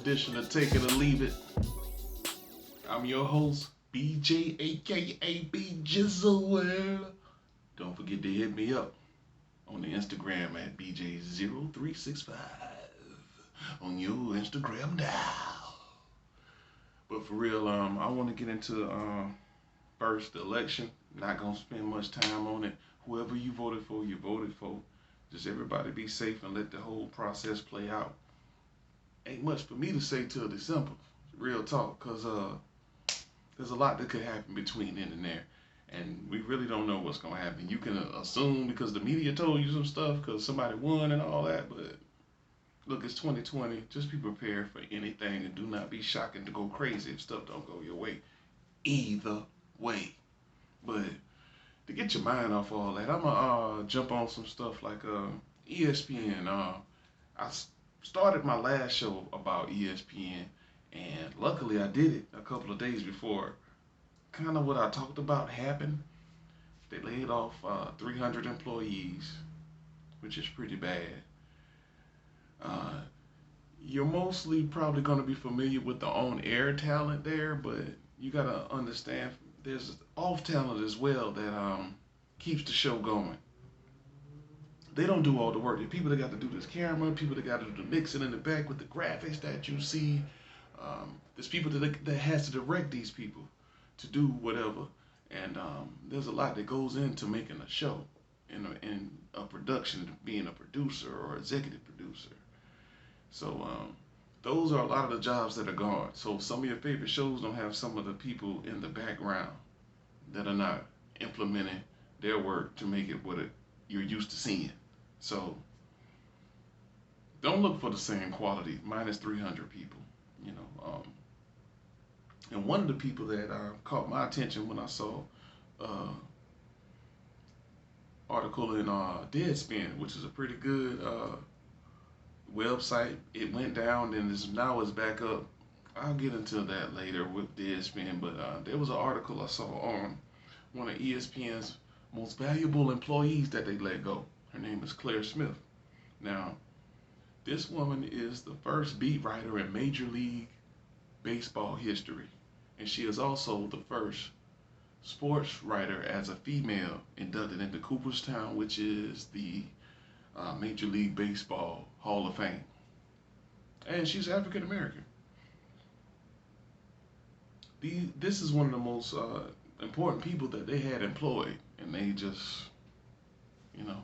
edition of Take It or Leave It. I'm your host, BJ, aka B Jizzle. Don't forget to hit me up on the Instagram at BJ0365 on your Instagram now. But for real, I want to get into first the election. Not gonna spend much time on it. Whoever you voted for, you voted for. Just everybody be safe and let the whole process play out. Ain't much for me to say till December. Real talk, cause there's a lot that could happen between then and there, and we really don't know what's gonna happen. You can assume because the media told you some stuff, because somebody won and all that, but look, it's 2020. Just be prepared for anything, and do not be shocked and to go crazy if stuff don't go your way. Either way, but to get your mind off all that, I'm gonna jump on some stuff like ESPN. I started my last show about ESPN, and luckily I did it a couple of days before kind of what I talked about happened. They laid off 300 employees, which is pretty bad. Uh, you're mostly probably going to be familiar with the on-air talent there, but you got to understand there's off talent as well that keeps the show going. They don't do all the work. The people that got to do this camera, people that got to do the mixing in the back with the graphics that you see. There's people that has to direct these people to do whatever, and there's a lot that goes into making a show, in a production, being a producer or executive producer. So those are a lot of the jobs that are gone. So some of your favorite shows don't have some of the people in the background that are not implementing their work to make it you're used to seeing. So don't look for the same quality. Minus 300 people, you know. And one of the people that caught my attention when I saw article in Deadspin, which is a pretty good website. It went down and now it's back up. I'll get into that later with Deadspin, but there was an article I saw on one of ESPN's most valuable employees that they let go. Her name is Claire Smith. Now, this woman is the first beat writer in Major League Baseball history, and she is also the first sports writer as a female inducted into Cooperstown, which is the Major League Baseball Hall of Fame. And she's African American. This is one of the most important people that they had employed, and they just, you know.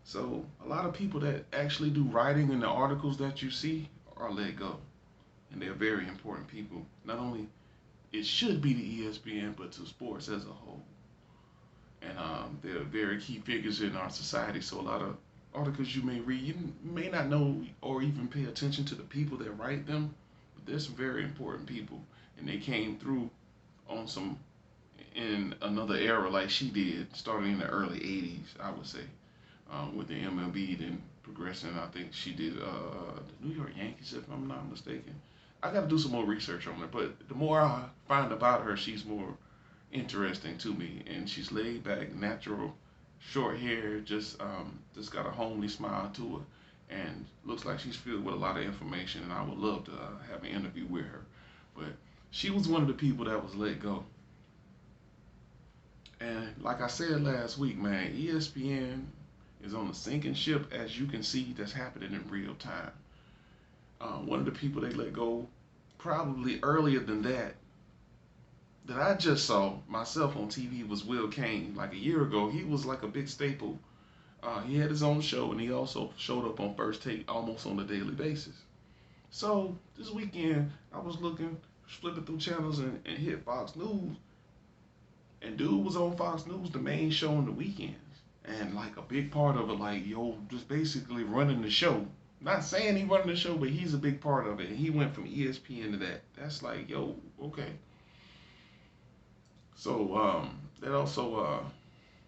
So a lot of people that actually do writing in the articles that you see are let go, and they're very important people. Not only it should be the ESPN, but to sports as a whole. And they're very key figures in our society. So a lot of articles you may read, you may not know or even pay attention to the people that write them, but there's some very important people, and they came through on some in another era like she did, starting in the early '80s, I would say, with the MLB, then progressing. I think she did the New York Yankees, if I'm not mistaken. I got to do some more research on her, but the more I find about her, she's more interesting to me, and she's laid back, natural, short hair, just got a homely smile to her, and looks like she's filled with a lot of information. And I would love to have an interview with her, but she was one of the people that was let go. And like I said last week, man, ESPN is on a sinking ship, as you can see. That's happening in real time. One of the people they let go probably earlier than that I just saw myself on TV was Will Kane. Like a year ago, he was like a big staple. He had his own show, and he also showed up on First Take almost on a daily basis. So this weekend, I was flipping through channels, and hit Fox News, and dude was on Fox News, the main show on the weekends, and like a big part of it, like, yo, just basically running the show. Not saying he running the show, but he's a big part of it. And he went from ESPN to that. That's like, yo, okay. So that also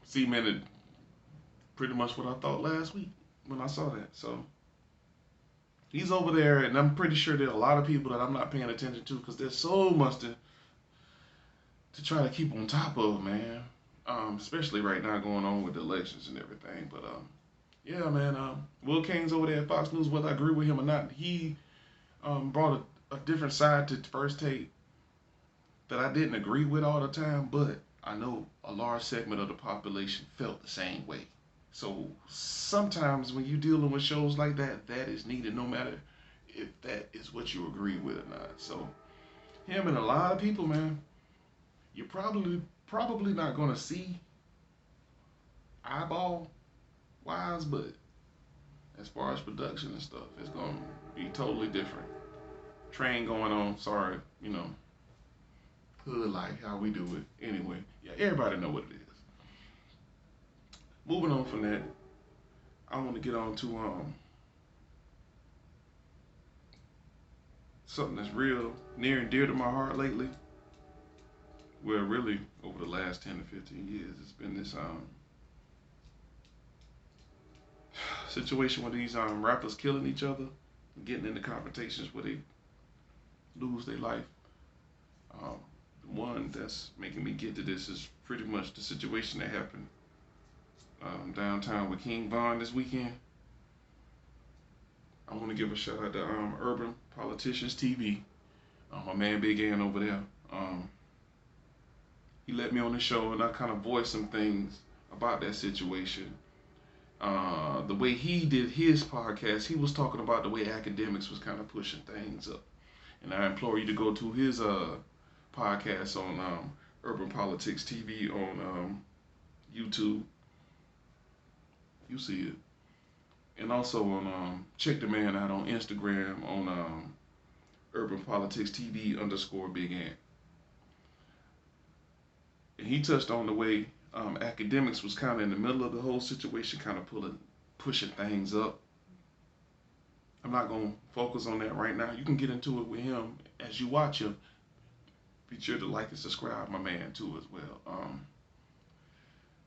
cemented pretty much what I thought last week when I saw that. So he's over there, and I'm pretty sure there are a lot of people that I'm not paying attention to, because there's so much to try to keep on top of, man. Especially right now going on with the elections and everything. But yeah, man, Will Kane's over there at Fox News. Whether I agree with him or not, he brought a different side to First Take that I didn't agree with all the time, but I know a large segment of the population felt the same way. So sometimes when you're dealing with shows like that, that is needed no matter if that is what you agree with or not. So him and a lot of people, man, you're probably not gonna see eyeball wise, but as far as production and stuff, it's gonna be totally different. Train going on, sorry, hood like how we do it. Anyway, yeah, everybody know what it is. Moving on from that, I want to get on to something that's real near and dear to my heart lately. Well, really, over the last 10 to 15 years, it's been this situation where these rappers killing each other, getting into confrontations where they lose their life. Um, One that's making me get to this is pretty much the situation that happened downtown with King Von this weekend. I want to give a shout out to Urban Politicians TV, my man Big Ann over there. Um, he let me on the show and I kind of voiced some things about that situation. The way he did his podcast, he was talking about the way academics was kind of pushing things up. And I implore you to go to his podcast on Urban Politics TV on YouTube. You see it. And also on check the man out on Instagram on Urban Politics TV _ Big Ant. And he touched on the way academics was kind of in the middle of the whole situation, kind of pushing things up. I'm not gonna focus on that right now. You can get into it with him as you watch him. Be sure to like and subscribe, my man, too, as well.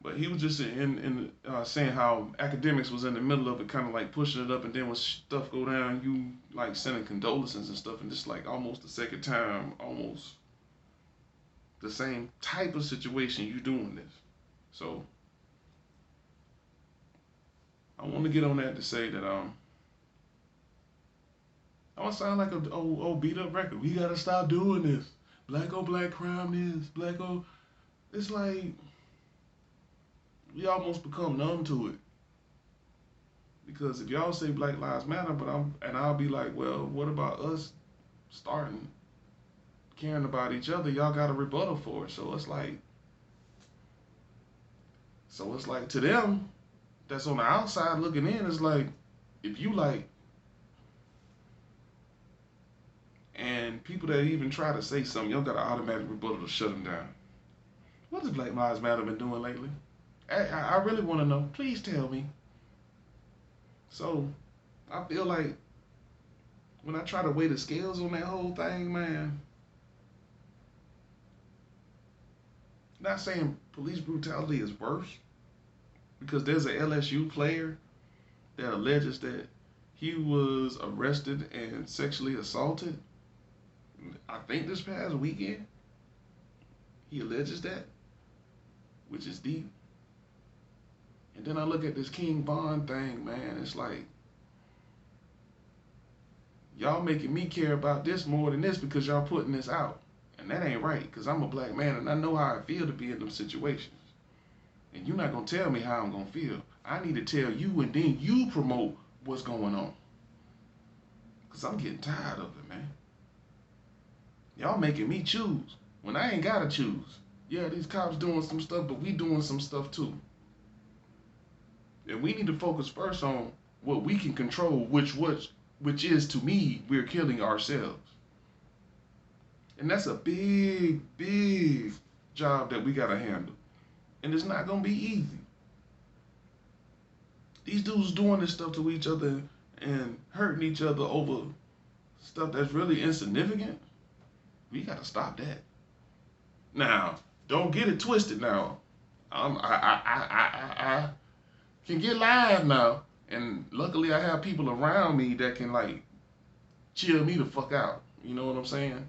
But he was just saying how academics was in the middle of it, kind of like pushing it up, and then when stuff go down, you like sending condolences and stuff, and just like almost the second time, almost the same type of situation you doing this. So I want to get on that to say that I don't sound like a old beat up record. We gotta stop doing this. Black on black crime is black on. It's like we almost become numb to it. Because if y'all say Black Lives Matter, I'll be like, well, what about us starting caring about each other? Y'all got a rebuttal for it. So it's like to them that's on the outside looking in, it's like if you like, and people that even try to say something, y'all got an automatic rebuttal to shut them down. What has Black Lives Matter been doing lately? I really want to know. Please tell me. So I feel like when I try to weigh the scales on that whole thing, man, not saying police brutality is worse, because there's a LSU player that alleges that he was arrested and sexually assaulted. I think this past weekend. He alleges that, which is deep. And then I look at this King Von thing, man. It's like, y'all making me care about this more than this because y'all putting this out. And that ain't right, because I'm a black man and I know how I feel to be in them situations. And you're not going to tell me how I'm going to feel. I need to tell you and then you promote what's going on. Because I'm getting tired of it, man. Y'all making me choose when I ain't got to choose. Yeah, these cops doing some stuff, but we doing some stuff too. And we need to focus first on what we can control, which is, to me, we're killing ourselves. And that's a big, big job that we got to handle. And it's not going to be easy. These dudes doing this stuff to each other and hurting each other over stuff that's really insignificant. We got to stop that. Now, don't get it twisted now. I can get live now. And luckily I have people around me that can like chill me the fuck out. You know what I'm saying?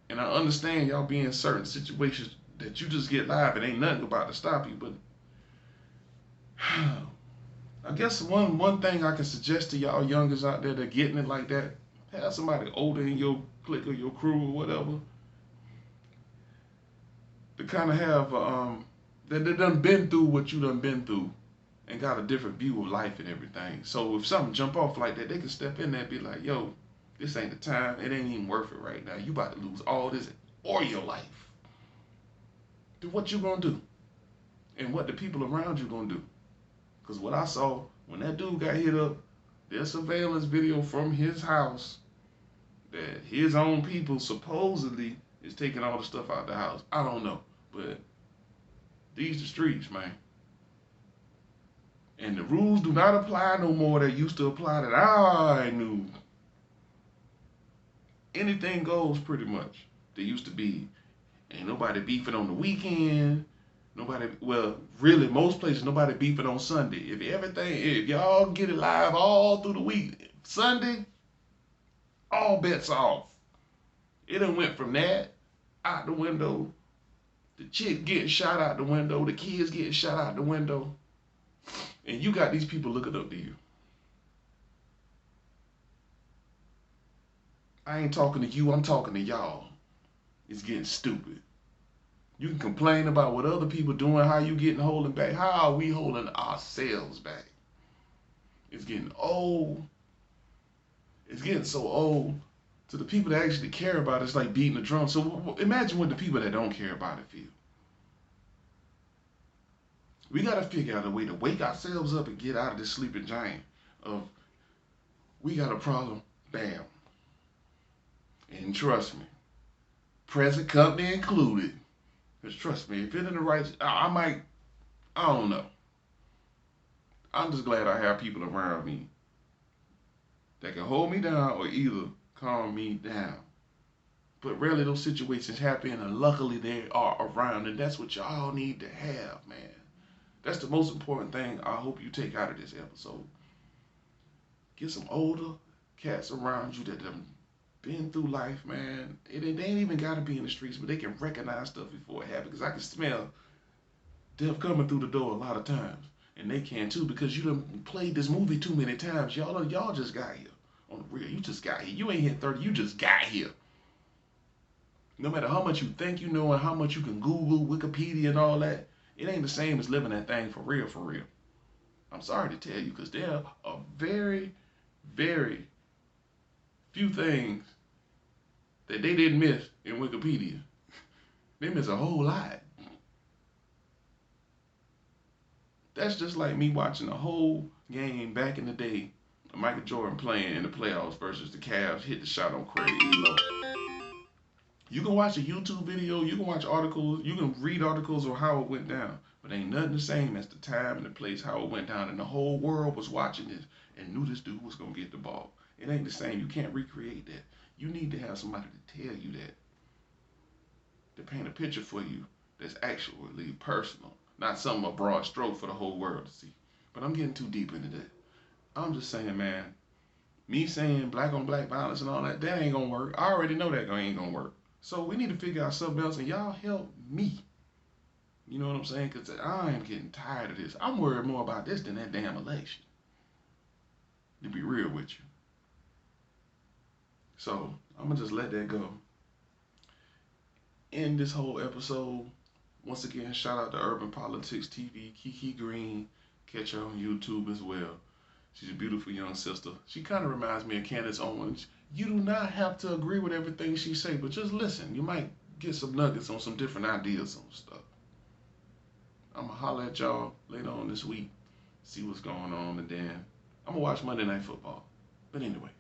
And I understand y'all be in certain situations that you just get live and ain't nothing about to stop you. But I guess one thing I can suggest to y'all youngers out there that getting it like that, Have somebody older in your clique or your crew or whatever to kind of have that they done been through what you done been through and got a different view of life and everything. So if something jump off like that, they can step in there and be like, yo, this ain't the time. It ain't even worth it right now. You about to lose all this or your life. Then what you gonna do? And what the people around you gonna do? Because what I saw when that dude got hit up, there's surveillance video from his house that his own people supposedly is taking all the stuff out the house. I don't know, but these the streets, man. And the rules do not apply no more that used to apply that I knew. Anything goes pretty much. There used to be, ain't nobody beefing on the weekend. Nobody, well, really, most places, nobody beefing on Sunday. If y'all get it live all through the week, Sunday, all bets off. It done went from that out the window, the chick getting shot out the window, the kids getting shot out the window, and you got these people looking up to you. I ain't talking to you, I'm talking to y'all. It's getting stupid. You can complain about what other people doing, how you getting holding back. How are we holding ourselves back? It's getting old. It's getting so old to the people that actually care about it. It's like beating the drum. So imagine what the people that don't care about it feel. We got to figure out a way to wake ourselves up and get out of this sleeping giant of we got a problem, bam. And trust me, present company included. Because trust me, if it's in the right, I don't know. I'm just glad I have people around me that can hold me down or either calm me down. But rarely those situations happen, and luckily they are around, and that's what y'all need to have, man. That's the most important thing I hope you take out of this episode. Get some older cats around you that have been through life, man. They ain't even got to be in the streets, but they can recognize stuff before it happens. Because I can smell death coming through the door a lot of times. And they can too, because you done played this movie too many times. Y'all just got here. On the real, you just got here. You ain't hit 30, you just got here. No matter how much you think you know and how much you can Google, Wikipedia and all that, it ain't the same as living that thing for real, for real. I'm sorry to tell you, because there are very, very few things that they didn't miss in Wikipedia. They miss a whole lot. That's just like me watching the whole game back in the day, Michael Jordan playing in the playoffs versus the Cavs, hit the shot on Craig Elo. You can watch a YouTube video, you can watch articles, you can read articles on how it went down, but ain't nothing the same as the time and the place how it went down, and the whole world was watching this and knew this dude was gonna get the ball. It ain't the same. You can't recreate that. You need to have somebody to tell you that, to paint a picture for you that's actually personal, not something a broad stroke for the whole world to see. But I'm getting too deep into that. I'm just saying, man, me saying black on black violence and all that, that ain't gonna work. I already know that ain't gonna work. So we need to figure out something else, and y'all help me. You know what I'm saying? Because I am getting tired of this. I'm worried more about this than that damn election, to be real with you. So I'm going to just let that go. In this whole episode, once again, shout out to Urban Politics TV, Kiki Green. Catch her on YouTube as well. She's a beautiful young sister. She kind of reminds me of Candace Owens. You do not have to agree with everything she say, but just listen. You might get some nuggets on some different ideas on stuff. I'm going to holler at y'all later on this week, see what's going on, and then I'm going to watch Monday Night Football. But anyway.